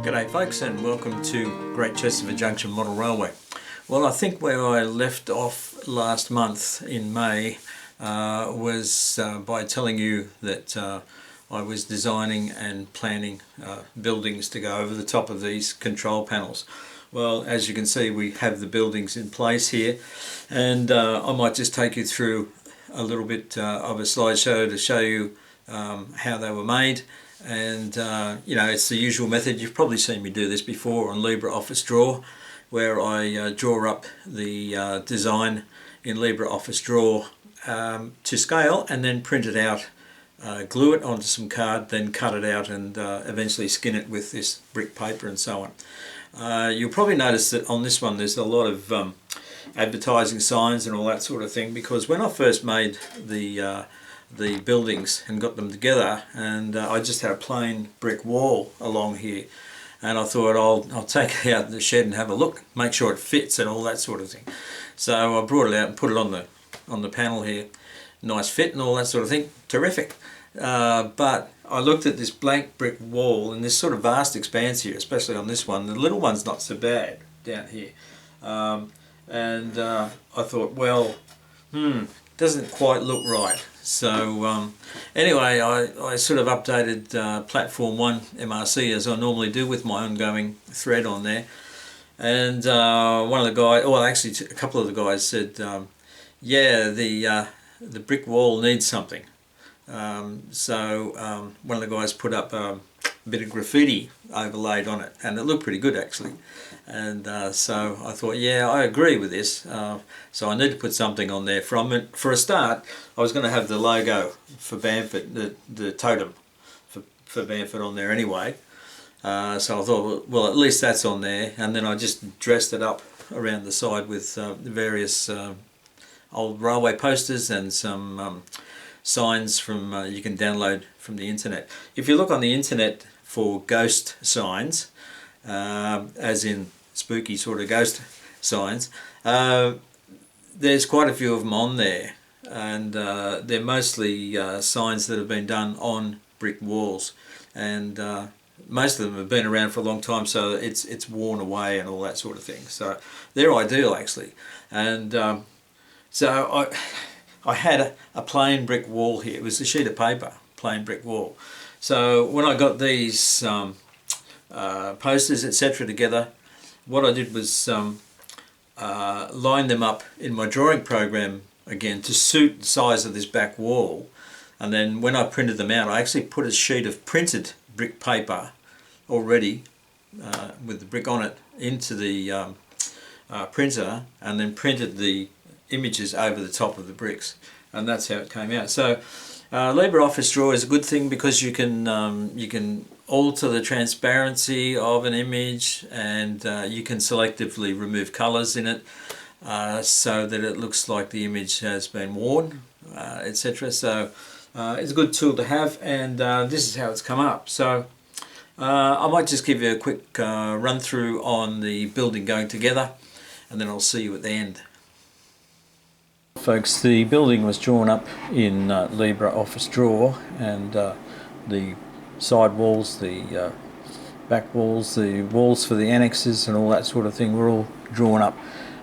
G'day folks, and welcome to Great Chesterford Junction Model Railway. Well, I think where I left off last month in May was by telling you that I was designing and planning buildings to go over the top of these control panels. Well, as you can see, we have the buildings in place here, and I might just take you through a little bit of a slideshow to show you how they were made. And you know, it's the usual method. You've probably seen me do this before on LibreOffice Draw, where I draw up the design in LibreOffice Draw to scale and then print it out, glue it onto some card, then cut it out and eventually skin it with this brick paper and so on. You'll probably notice that on this one there's a lot of advertising signs and all that sort of thing, because when I first made the buildings and got them together, and I just had a plain brick wall along here, and I thought I'll take it out in the shed and have a look, make sure it fits and all that sort of thing. So I brought it out and put it on the panel here. Nice fit and all that sort of thing, terrific. But I looked at this blank brick wall and this sort of vast expanse here, especially on this one. The little one's not so bad down here, and I thought, well, doesn't quite look right. So anyway, I sort of updated Platform 1 MRC as I normally do with my ongoing thread on there. And one of the guys, well actually a couple of the guys said, yeah, the brick wall needs something. So one of the guys put up a bit of graffiti overlaid on it, and it looked pretty good actually. And so I thought, yeah, I agree with this. So I need to put something on there from it. For a start, I was going to have the logo for Bamford, the totem for Bamford on there anyway. So I thought, well, at least that's on there. And then I just dressed it up around the side with various old railway posters and some signs from you can download from the internet. If you look on the internet for ghost signs, as in spooky sort of ghost signs, there's quite a few of them on there, and they're mostly signs that have been done on brick walls, and most of them have been around for a long time, so it's worn away and all that sort of thing. So they're ideal actually. And so I had a plain brick wall here. It was a sheet of paper, plain brick wall. So when I got these posters, etc. together, what I did was line them up in my drawing program again to suit the size of this back wall. And then when I printed them out, I actually put a sheet of printed brick paper already with the brick on it into the printer, and then printed the images over the top of the bricks, and that's how it came out. So LibreOffice Draw is a good thing because you can alter the transparency of an image, and you can selectively remove colors in it so that it looks like the image has been worn, etc. So it's a good tool to have, and this is how it's come up. So I might just give you a quick run through on the building going together, and then I'll see you at the end. Folks, the building was drawn up in LibreOffice Draw, and the side walls, the back walls, the walls for the annexes and all that sort of thing were all drawn up.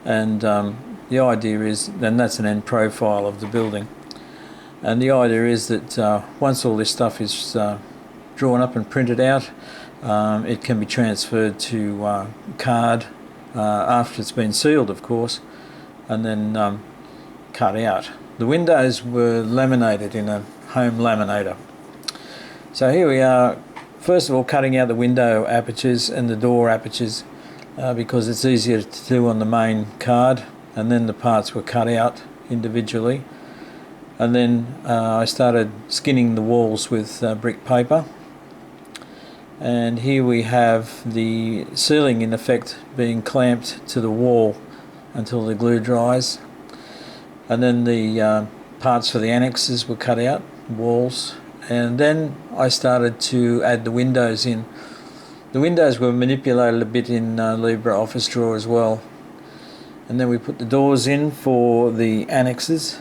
And the idea is, and that's an end profile of the building, and the idea is that once all this stuff is drawn up and printed out, it can be transferred to card after it's been sealed, of course, and then cut out. The windows were laminated in a home laminator. So here we are, first of all cutting out the window apertures and the door apertures because it's easier to do on the main card, and then the parts were cut out individually. And then I started skinning the walls with brick paper, and here we have the ceiling in effect being clamped to the wall until the glue dries. And then the parts for the annexes were cut out, walls, and then I started to add the windows in. The windows were manipulated a bit in LibreOffice Draw as well. And then we put the doors in for the annexes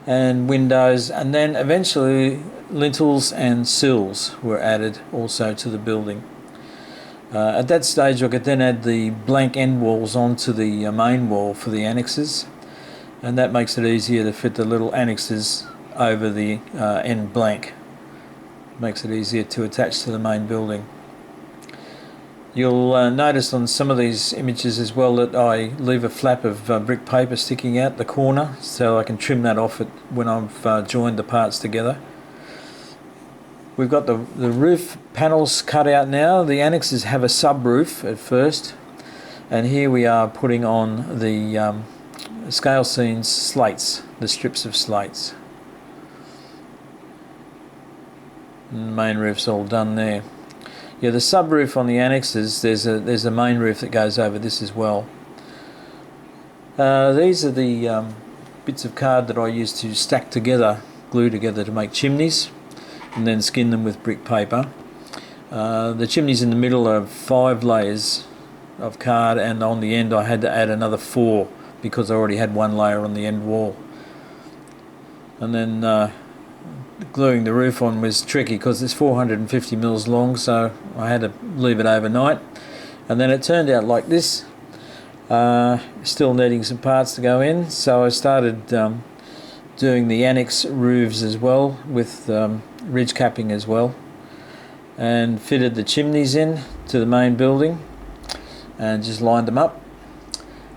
and windows, and then eventually lintels and sills were added also to the building. At that stage I could then add the blank end walls onto the main wall for the annexes, and that makes it easier to fit the little annexes over the end blank. Makes it easier to attach to the main building. You'll notice on some of these images as well that I leave a flap of brick paper sticking out the corner, so I can trim that off when I've joined the parts together. We've got the roof panels cut out now. The annexes have a sub-roof at first, and here we are putting on the scale scenes slates, the strips of slates. And the main roof's all done there. Yeah, the sub-roof on the annexes, there's a main roof that goes over this as well. These are the bits of card that I used to stack together, glue together to make chimneys, and then skin them with brick paper. The chimneys in the middle are 5 layers of card, and on the end I had to add another 4 because I already had 1 layer on the end wall. And then gluing the roof on was tricky because it's 450 mils long, so I had to leave it overnight, and then it turned out like this. Still needing some parts to go in, so I started doing the annex roofs as well, with ridge capping as well, and fitted the chimneys in to the main building and just lined them up,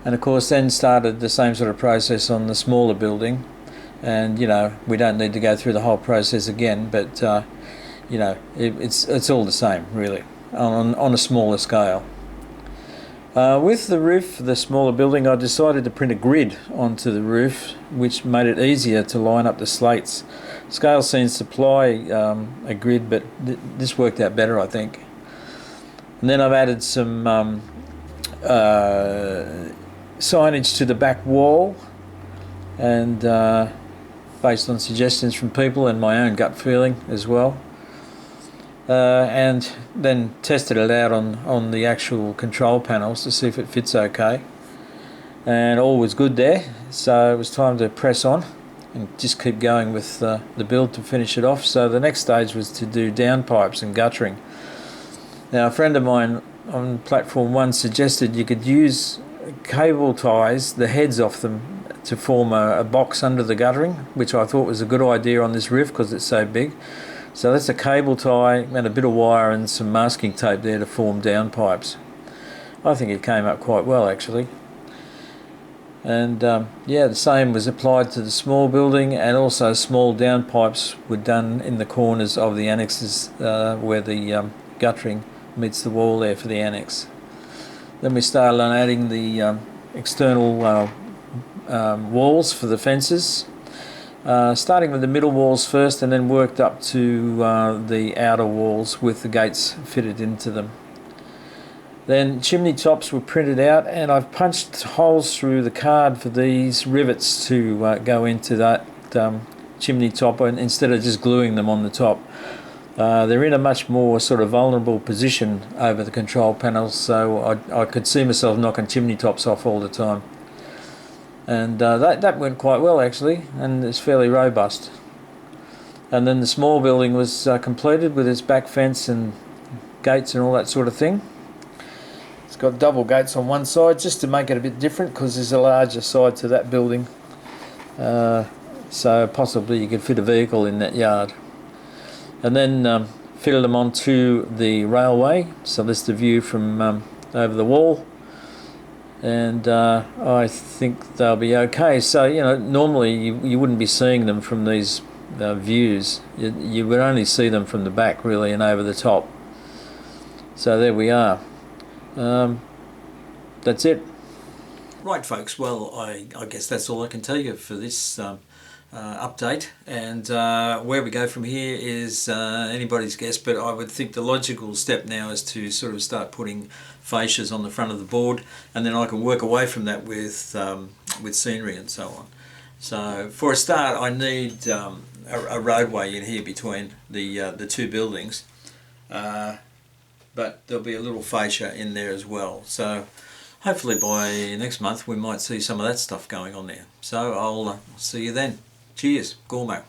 and of course then started the same sort of process on the smaller building. And you know, we don't need to go through the whole process again, but you know, it's all the same really on a smaller scale. With the roof for the smaller building, I decided to print a grid onto the roof, which made it easier to line up the slates. Scale scenes supply a grid, but this worked out better, I think. And then I've added some signage to the back wall, and based on suggestions from people and my own gut feeling as well, and then tested it out on the actual control panels to see if it fits okay, and all was good there, so it was time to press on and just keep going with the build to finish it off. So the next stage was to do downpipes and guttering. Now, a friend of mine on platform 1 suggested you could use cable ties, the heads off them, to form a box under the guttering, which I thought was a good idea on this roof because it's so big. So that's a cable tie and a bit of wire and some masking tape there to form downpipes. I think it came up quite well actually. And yeah, the same was applied to the small building, and also small downpipes were done in the corners of the annexes where the guttering meets the wall there for the annex. Then we started on adding the external walls for the fences, starting with the middle walls first, and then worked up to the outer walls with the gates fitted into them. Then chimney tops were printed out, and I've punched holes through the card for these rivets to go into that chimney top, and instead of just gluing them on the top. They're in a much more sort of vulnerable position over the control panels, so I could see myself knocking chimney tops off all the time. And that went quite well actually, and it's fairly robust. And then the small building was completed with its back fence and gates and all that sort of thing. It's got double gates on one side just to make it a bit different, because there's a larger side to that building, so possibly you could fit a vehicle in that yard. And then fitted them onto the railway, so that's the view from over the wall. And I think they'll be okay. So, you know, normally you wouldn't be seeing them from these views. You would only see them from the back really and over the top. So there we are. That's it. Right folks, well I guess that's all I can tell you for this update, and where we go from here is anybody's guess, but I would think the logical step now is to sort of start putting fascias on the front of the board, and then I can work away from that with scenery and so on. So for a start I need a roadway in here between the two buildings, but there'll be a little fascia in there as well, so hopefully by next month we might see some of that stuff going on there. So I'll see you then. Cheers, Gourmet.